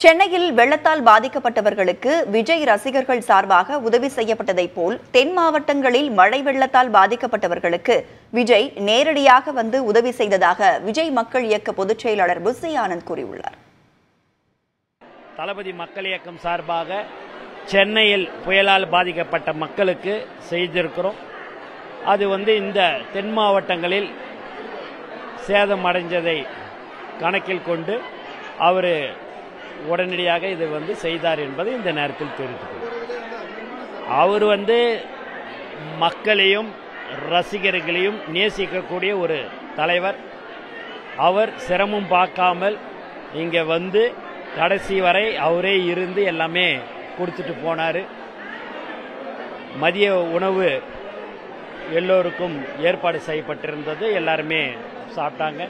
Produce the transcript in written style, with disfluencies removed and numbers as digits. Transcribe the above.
சென்னையில் வெள்ளத்தால் பாதிக்கப்பட்டவர்களுக்கு விஜய் ரசிகர்கள் சார்பாக உதவி செய்யப்பட்டதைப் போல் தென் மாவட்டங்களில் மழை வெள்ளத்தால் பாதிக்கப்பட்டவர்களுக்கு விஜய் நேரடியாக வந்து உதவி செய்ததாக விஜய் மக்கள் இயக்க பொதுச் செயலாளர் புசி ஆனந்த் கூறியுள்ளார். தளபதி மக்கள் இயக்கம் சார்பாக சென்னையில் புயலால் பாதிக்கப்பட்ட மக்களுக்கு செய்திருக்கிறோம். அது இந்த தென் மாவட்டங்களில் சேதம் அடைஞ்சதை கணக்கில் கொண்டு அவர் உடனடியாக இது செய்தார் என்பதை இந்த நேரத்தில் தெரிவித்துக் அவர் மக்களையும் ரசிகர்களையும் நேசிக்கக்கூடிய ஒரு தலைவர். அவர் சிரமம் பார்க்காமல் இங்கே கடைசி வரை அவரே இருந்து எல்லாமே கொடுத்துட்டு போனார். மதிய உணவு எல்லோருக்கும் ஏற்பாடு செய்யப்பட்டிருந்தது. எல்லாருமே சாப்பிட்டாங்க.